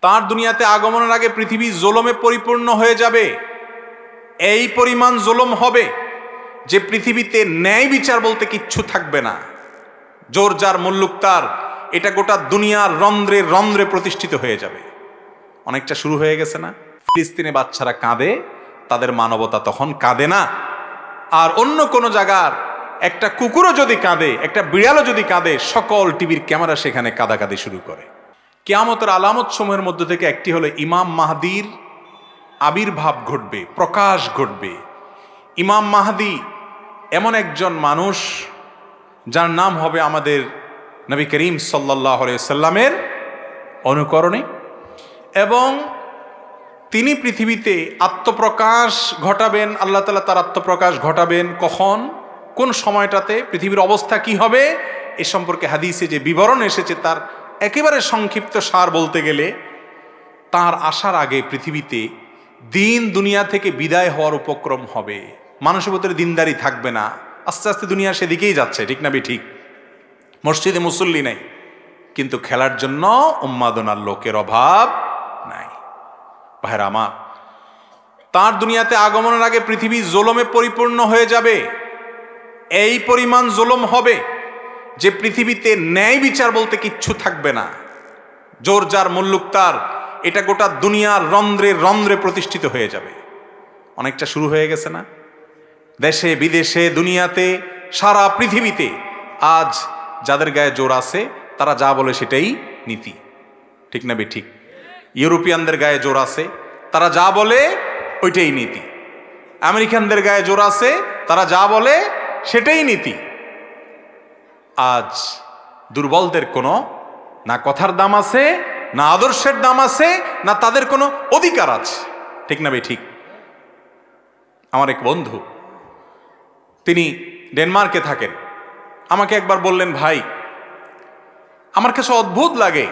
তার দুনিয়াতে আগমনের আগে পৃথিবী জুলুমে পরিপূর্ণ হয়ে যাবে। এই পরিমাণ জুলুম হবে যে পৃথিবীতে ন্যায় বিচার বলতে কিচ্ছু থাকবে না। জোর যার মুল্লুক তার, এটা গোটা দুনিয়ার রন্ধ্রে রন্ধ্রে প্রতিষ্ঠিত হয়ে যাবে। অনেকটা শুরু হয়ে গেছে না? ফিলিস্তিনে বাচ্চারা কাঁদে, তাদের মানবতা তখন কাঁদে না। আর অন্য কোনো জায়গার একটা কুকুরও যদি কাঁদে, একটা বিড়ালও যদি কাঁদে, সকল টিভির ক্যামেরা সেখানে কাঁদাকাঁদি শুরু করে। কিয়ামতের আলামত সমূহের মধ্যে থেকে একটি হলো ইমাম মাহদির আবির্ভাব ঘটবে, প্রকাশ ঘটবে। ইমাম মাহদি এমন একজন মানুষ যার নাম হবে আমাদের নবী করিম সাল্লাল্লাহু আলাইহি সাল্লামের অনুকরণে, এবং তিনি পৃথিবীতে আত্মপ্রকাশ ঘটাবেন। আল্লাহ তাআলা তার আত্মপ্রকাশ ঘটাবেন কখন, কোন সময়টাতে, পৃথিবীর অবস্থা কি হবে, এ সম্পর্কে হাদিসে যে বিবরণ এসেছে তার একেবারে সংক্ষিপ্ত সার বলতে গেলে, তার আসার আগে পৃথিবীতে দিন দুনিয়া থেকে বিদায় হওয়ার উপক্রম হবে। মানুষের ভিতরে দিনদারি থাকবে না। আস্তে আস্তে দুনিয়া সেদিকেই যাচ্ছে, ঠিক না ঠিক? মসজিদে মুসল্লি নেই, কিন্তু খেলার জন্য উন্মাদনার লোকের অভাব নাই। ভাইরা আমার, তার দুনিয়াতে আগমনের আগে পৃথিবী জুলুমে পরিপূর্ণ হয়ে যাবে। এই পরিমাণ জুলুম হবে যে পৃথিবীতে ন্যায় বিচার বলতে কিচ্ছু থাকবে না। জোর যার মুল্লুক তার, এটা গোটা দুনিয়ার রন্ধ্রে রন্ধ্রে প্রতিষ্ঠিত হয়ে যাবে। অনেকটা শুরু হয়ে গেছে না? দেশে বিদেশে দুনিয়াতে সারা পৃথিবীতে আজ যাদের গায়ে জোর আছে তারা যা বলে সেটাই নীতি, ঠিক না ঠিক? ইউরোপিয়ানদের গায়ে জোর আছে, তারা যা বলে ওইটাই নীতি। আমেরিকানদের গায়ে জোর আছে, তারা যা বলে সেটাই নীতি। আজ দুর্বলদের কোনো না কথার দাম আছে, না আদর্শের দাম আছে, না তাদের কোনো অধিকার আছে, ঠিক না ঠিক? আমার এক বন্ধু, তিনি ডেনমার্কে থাকেন, আমাকে একবার বললেন, ভাই আমার কাছে অদ্ভুত লাগে,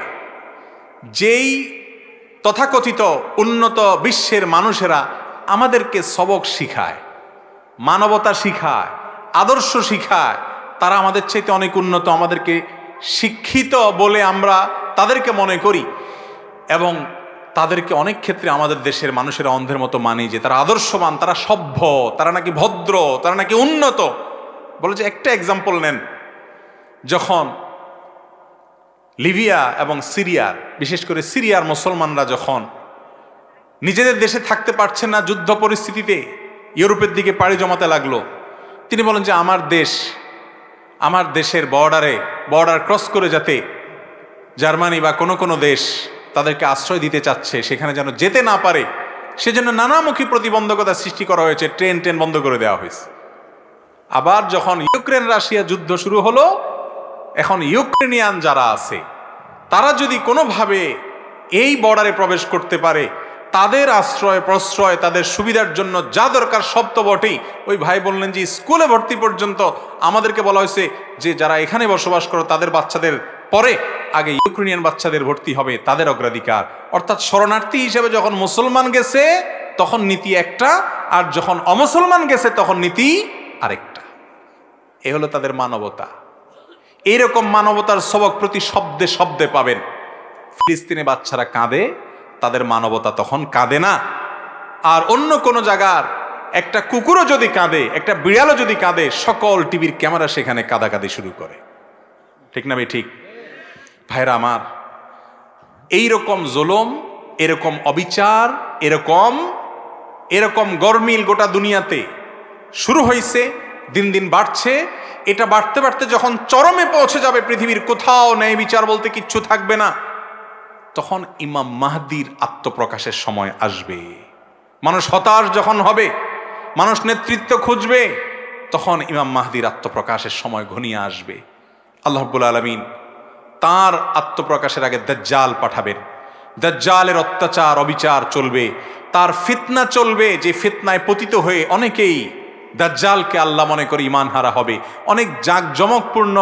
যেই তথাকথিত উন্নত বিশ্বের মানুষেরা আমাদেরকে সবক শিখায়, মানবতা শিখায়, আদর্শ শিখায়, তারা আমাদের চাইতে অনেক উন্নত, আমাদেরকে শিক্ষিত বলে আমরা তাদেরকে মনে করি, এবং তাদেরকে অনেক ক্ষেত্রে আমাদের দেশের মানুষেরা অন্ধের মতো মানি যে তারা আদর্শবান, তারা সভ্য, তারা নাকি ভদ্র, তারা নাকি উন্নত। বলে যে একটা এক্সাম্পল নেন, যখন লিবিয়া এবং সিরিয়ার, বিশেষ করে সিরিয়ার মুসলমানরা যখন নিজেদের দেশে থাকতে পারছেন না, যুদ্ধ পরিস্থিতিতে ইউরোপের দিকে পাড়ি জমাতে লাগলো, তিনি বলেন যে আমার দেশের বর্ডার ক্রস করে যাতে জার্মানি বা কোনো দেশ তাদেরকে আশ্রয় দিতে চাচ্ছে, সেখানে যেন যেতে না পারে, সেজন্য নানামুখী প্রতিবন্ধকতা সৃষ্টি করা হয়েছে, ট্রেন বন্ধ করে দেওয়া হয়েছে। আবার যখন ইউক্রেন রাশিয়া যুদ্ধ শুরু হলো, এখন ইউক্রেনিয়ান যারা আছে তারা যদি কোনোভাবে এই বর্ডারে প্রবেশ করতে পারে, তাদের আশ্রয় প্রশ্রয়, তাদের সুবিধার জন্য যা দরকার সব তো বটেই। ওই ভাই বললেন যে স্কুলে ভর্তি পর্যন্ত আমাদেরকে বলা হয়েছে যে যারা এখানে বসবাস করে তাদের বাচ্চাদের পরে আগে ইউক্রেনিয়ান বাচ্চাদের ভর্তি হবে, তাদের অগ্রাধিকার। অর্থাৎ শরণার্থী হিসেবে যখন মুসলমান গেছে তখন নীতি একটা, আর যখন অমুসলমান গেছে তখন নীতি আরেকটা। এ হলো তাদের মানবতা। এইরকম মানবতার সবক প্রতি শব্দে শব্দে পাবেন। ফিলিস্তিনে বাচ্চারা কাঁদে, তাদের মানবতা তখন কাঁদে না। আর অন্য কোনো জায়গার একটা কুকুরও যদি কাঁদে, একটা বিড়ালও যদি কাঁদে, সকল টিভির ক্যামেরা সেখানে কাঁদাকাঁদি শুরু করে, ঠিক না ঠিক? ভাইরা আমার, এইরকম জুলুম, এরকম অবিচার, এরকম গরমিল গোটা দুনিয়াতে শুরু হয়েছে, দিন দিন বাড়ছে। এটা বাড়তে বাড়তে যখন চরমে পৌঁছে যাবে, পৃথিবীর কোথাও ন্যায় বিচার বলতে কিচ্ছু থাকবে না, তখন ইমাম মাহদির আত্মপ্রকাশের সময় আসবে। মানুষ হতাশ যখন হবে, মানুষ নেতৃত্ব খুঁজবে, তখন ইমাম মাহদির আত্মপ্রকাশের সময় ঘনিয়ে আসবে। আল্লাহ রাব্বুল আলামিন তার আত্মপ্রকাশের আগে দাজ্জাল পাঠাবেন। দাজ্জালের অত্যাচার অবিচার চলবে, তার ফিতনা চলবে, যে ফিতনায় পতিত হয়ে অনেকেই দাজ্জালকে আল্লাহ মনে করে ঈমান হারা হবে। অনেক জাঁকজমকপূর্ণ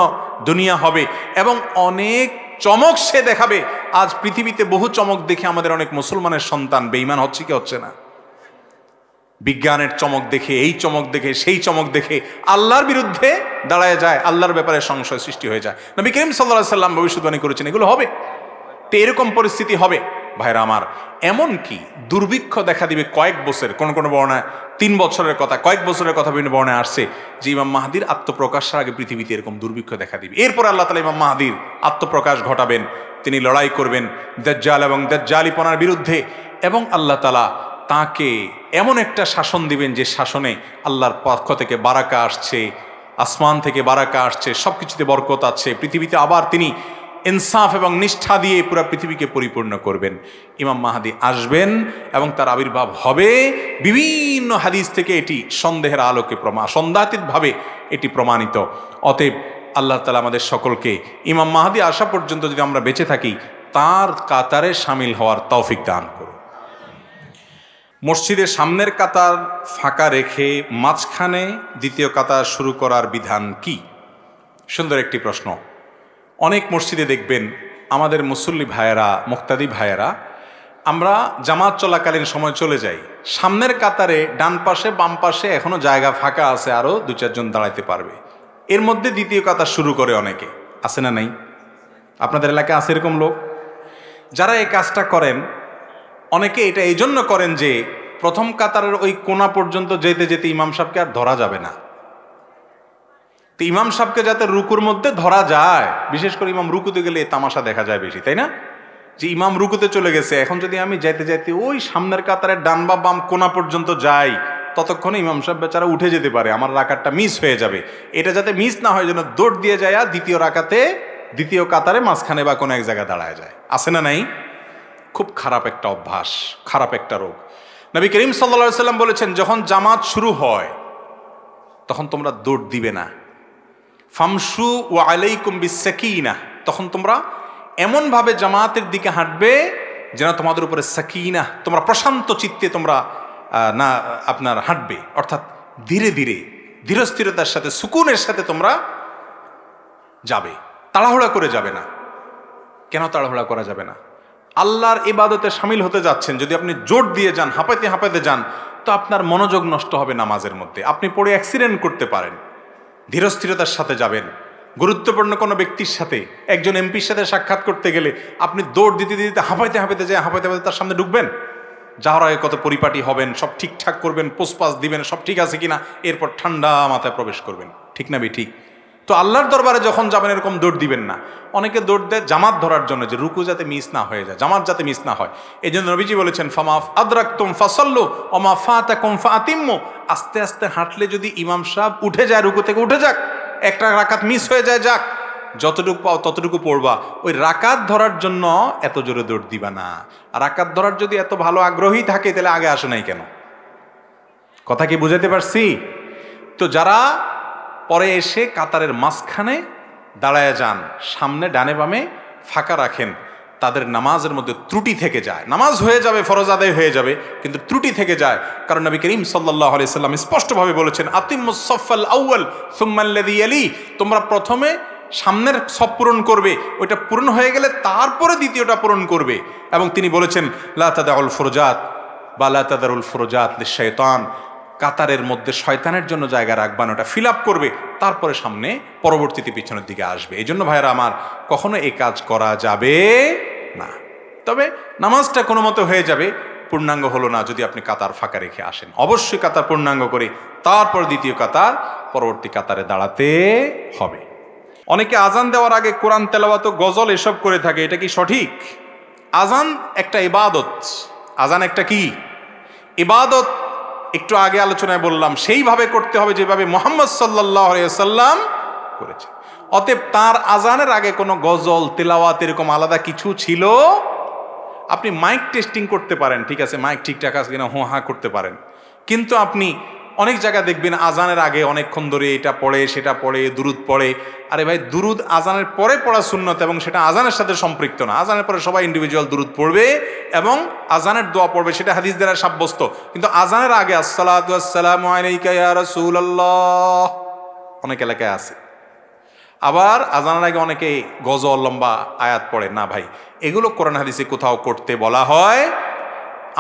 দুনিয়া হবে এবং অনেক চমক সে দেখাবে। আজ পৃথিবীতে বহু চমক দেখে আমাদের অনেক মুসলমানের সন্তান বেঈমান হচ্ছে কি হচ্ছে না? বিজ্ঞানের চমক দেখে, এই চমক দেখে, সেই চমক দেখে আল্লাহর বিরুদ্ধে দাঁড়ায় যায়, আল্লাহর ব্যাপারে সংশয় সৃষ্টি হয়ে যায়। নবী করিম সাল্লাল্লাহু আলাইহি ওয়াসাল্লাম ভবিষ্যদ্বাণী করেছেন এগুলো হবে। তো এরকম পরিস্থিতি হবে ভাইরা আমার, এমন কি দুর্ভিক্ষ দেখা দিবে কয়েক বছর, কোন কোন বর্ণায় 3 বছরের কথা, কয়েক বছরের কথা বিভিন্ন বর্ণায় আসছে যে ইমাম মাহদির আত্মপ্রকাশের আগে পৃথিবীতে এরকম দুর্ভিক্ষ দেখা দিবে। এরপর আল্লাহ তাআলা ইমাম মাহদির আত্মপ্রকাশ ঘটাবেন, তিনি লড়াই করবেন দাজ্জাল এবং দাজ্জালিপনার বিরুদ্ধে, এবং আল্লাহ তাআলা তাকে এমন একটা শাসন দিবেন যে শাসনে আল্লাহর পক্ষ থেকে বারাকা আসছে, আসমান থেকে বারাকা আসছে, সব কিছুতে বরকত আছে। পৃথিবীতে আবার তিনি ইনসাফ এবং নিষ্ঠা দিয়ে পুরো পৃথিবীকে পরিপূর্ণ করবেন। ইমাম মাহদী আসবেন এবং তার আবির্ভাব হবে। বিভিন্ন হাদিস থেকে এটি সন্দেহের আলোকে সন্দেহাতীতভাবে এটি প্রমাণিত। অতএব আল্লাহ তাআলা আমাদের সকলকে ইমাম মাহদী আসা পর্যন্ত যদি আমরা বেঁচে থাকি তার কাতারে শামিল হওয়ার তৌফিক দান করুন। মসজিদের সামনের কাতার ফাঁকা রেখে মাঝখানে দ্বিতীয় কাতার শুরু করার বিধান কি? সুন্দর একটি প্রশ্ন। অনেক মসজিদে দেখবেন আমাদের মুসল্লি ভাইয়েরা, মুক্তাদি ভাইয়েরা, আমরা জামাত চলাকালীন সময় চলে যাই, সামনের কাতারে ডান পাশে বাম পাশে এখনো জায়গা ফাঁকা আছে, আরও 2-4 জন দাঁড়াইতে পারবে, এর মধ্যে দ্বিতীয় কাতার শুরু করে অনেকে, আছে না নাই? আপনাদের এলাকায় আছে এরকম লোক? যারা এই কাজটা করেন অনেকে এটা এই জন্য করেন যে প্রথম কাতারের ওই কোণা পর্যন্ত যেতে যেতে ইমাম সাহেবকে আর ধরা যাবে না। তো ইমাম সাহেবকে যাতে রুকুর মধ্যে ধরা যায়, বিশেষ করে ইমাম রুকুতে গেলে তামাশা দেখা যায় বেশি, তাই না? যে ইমাম রুকুতে চলে গেছে, এখন যদি আমি যাইতে যাইতে ওই সামনের কাতারের ডান বা বাম কোণা পর্যন্ত যাই, ততক্ষণে ইমাম সাহেব বেচারা উঠে যেতে পারে, আমার রাকাতটা মিস হয়ে যাবে। এটা যাতে মিস না হয় যেন দৌড় দিয়ে যায় দ্বিতীয় কাতারে মাঝখানে বা কোনো এক জায়গায় দাঁড়ায় যায়। আছে না নাই? খুব খারাপ একটা অভ্যাস, খারাপ একটা রোগ। নবী করিম সাল্লাল্লাহু আলাইহি সাল্লাম বলেছেন, যখন জামাত শুরু হয় তখন তোমরা দৌড় দিবে না। ফামশু ওয়া আলাইকুম বিসাকিনা, তখন তোমরা এমনভাবে জামাতের দিকে হাঁটবে যেন তোমাদের উপরে সাকিনা, তোমরা প্রশান্ত চিত্তে তোমরা না আপনার হাঁটবে, অর্থাৎ ধীরে ধীরে ধীরস্থিরতার সাথে সুকুনের সাথে তোমরা যাবে, তাড়াহুড়া করে যাবে না। কেন তাড়াহুড়া করা যাবে না? আল্লাহর ইবাদতে শামিল হতে যাচ্ছেন, যদি আপনি জোর দিয়ে যান, হাঁপাইতে হাঁপাইতে যান, তো আপনার মনোযোগ নষ্ট হবে নামাজের মধ্যে, আপনি পড়ে অ্যাক্সিডেন্ট করতে পারেন। ধীরস্থিরতার সাথে যাবেন। গুরুত্বপূর্ণ কোনো ব্যক্তির সাথে, একজন এমপির সাথে সাক্ষাৎ করতে গেলে আপনি দৌড় দিতে দিতে হাঁপাইতে হাঁপাইতে যায়, হাঁপাইতে হাঁপাইতে তার সামনে ঢুকবেন, যাওয়ার আগে কত পরিপাটি হবেন, সব ঠিকঠাক করবেন, পোস্টপাস দিবেন, সব ঠিক আছে কিনা, এরপর ঠান্ডা মাথায় প্রবেশ করবেন, ঠিক না বে ঠিক? তো আল্লাহর দরবারে যখন যাবেন এরকম দৌড় দিবেন না। অনেকে দৌড় দেয় জামাত ধরার জন্য, যে রুকু যাতে মিস না হয়ে যায়, জামাত যাতে মিস না হয়। এই জন্য নবীজি বলেছেন, ফামা আদরাকতুম ফাসাল্লু ওয়া মা ফাতাকুম ফাতিম্মু, আস্তে আস্তে হাঁটলে যদি ইমাম সাহেব উঠে যায়, রুকু থেকে উঠে যাক, একটা রাকাত মিস হয়ে যায়, যাক, যতটুকু পাও ততটুকু পড়বা। ওই রাকাত ধরার জন্য এত জোরে দৌড় দিবা না। রাকাত ধরার যদি এত ভালো আগ্রহী থাকে তাহলে আগে আসে নাই কেন? কথা কি বুঝাতে পারছি? তো যারা পরে এসে কাতারের মাঝখানে দাঁড়ায় যান, সামনে ডানে বামে ফাঁকা রাখেন, তাদের নামাজের মধ্যে ত্রুটি থেকে যায়। নামাজ হয়ে যাবে, ফরজ আদায় হয়ে যাবে, কিন্তু ত্রুটি থেকে যায়। কারণ নবী করিম সাল্লাল্লাহু আলাইহি সাল্লাম স্পষ্টভাবে বলেছেন, আতিম্মুস সাফফাল আউয়াল সুম্মা আল্লাযী ইয়ালি, তোমরা প্রথমে সামনের সফ পূরণ করবে, ওইটা পূরণ হয়ে গেলে তারপরে দ্বিতীয়টা পূরণ করবে। এবং তিনি বলেছেন, লা তাদাউল ফুরজাত বা লা তাদারুল ফুরজাত লিশ-শাইতান, কাতারের মধ্যে শয়তানের জন্য জায়গা রাখবান, ওটা ফিল আপ করবে, তারপরে সামনে পরবর্তীতে পিছনের দিকে আসবে। এই জন্য ভাইরা আমার, কখনো এই কাজ করা যাবে না। তবে নামাজটা কোনো মতো হয়ে যাবে, পূর্ণাঙ্গ হলো না যদি আপনি কাতার ফাঁকা রেখে আসেন। অবশ্যই কাতার পূর্ণাঙ্গ করে তারপর দ্বিতীয় কাতার, পরবর্তী কাতারে দাঁড়াতে হবে। অনেকে আজান দেওয়ার আগে কোরআন তেলাওয়াত, গজল এসব করে থাকে, এটা কি সঠিক? আজান একটা ইবাদত। আজান একটা কি ইবাদত? একটু আগে আলোচনায় বললাম, সেইভাবে করতে হবে যেভাবে মুহাম্মদ সাল্লাল্লাহু আলাইহি ওয়াসাল্লাম করেছে। অতএব তার আজানের আগে কোনো গজল তেলাওয়াত এরকম আলাদা কিছু ছিল? আপনি মাইক টেস্টিং করতে পারেন, ঠিক আছে, মাইক ঠিকঠাক আছে কিনা হো হা করতে পারেন, কিন্তু আপনি অনেক জায়গায় দেখবেন আজানের আগে অনেকক্ষণ ধরে এটা পড়ে সেটা পড়ে, দুরুদ পড়ে। আরে ভাই, দুরুদ আজানের পরে পড়া সুন্নত এবং সেটা আজানের সাথে সম্পৃক্ত না। আজানের পরে সবাই ইন্ডিভিজুয়াল দুরুদ পড়বে এবং আজানের দোয়া পড়বে, সেটা হাদিস দ্বারা সাব্যস্ত। কিন্তু আজানের আগে আসসালাতু ওয়াসসালামু আলাইকা ইয়া রাসূলুল্লাহ অনেক এলাকায় আছে। আবার আজানের আগে অনেকে গজল লম্বা আয়াত পড়ে না। ভাই, এগুলো কোরআন হাদিসে কোথাও করতে বলা হয়?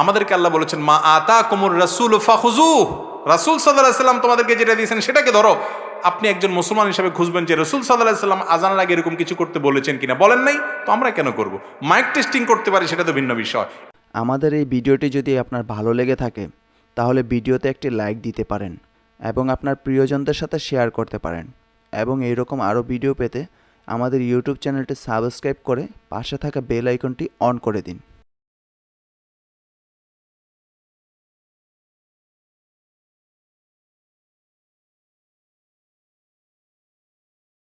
আমাদেরকে আল্লাহ বলেছেন, মা আতাকুমুর রাসূলু ফাখুযুহু, রাসূল সাল্লাল্লাহু আলাইহি ওয়াসাল্লাম তোমাদেরকে যেটা দিয়েছেন সেটাকে ধরো। আপনি একজন মুসলমান হিসেবে খুঁজবেন যে রসুল সাল্লাল্লাহু আলাইহি সাল্লাম আজানের আগে এরকম কিছু করতে বলেছেন কিনা, বলেন নাই, তো আমরা কেন করব? মাইক টেস্টিং করতে পারি, সেটা তো ভিন্ন বিষয়। আমাদের এই ভিডিওটি যদি আপনার ভালো লেগে থাকে তাহলে ভিডিওতে একটি লাইক দিতে পারেন এবং আপনার প্রিয়জনদের সাথে শেয়ার করতে পারেন, এবং এইরকম আরও ভিডিও পেতে আমাদের ইউটিউব চ্যানেলটি সাবস্ক্রাইব করে পাশে থাকা বেল আইকনটি অন করে দিন।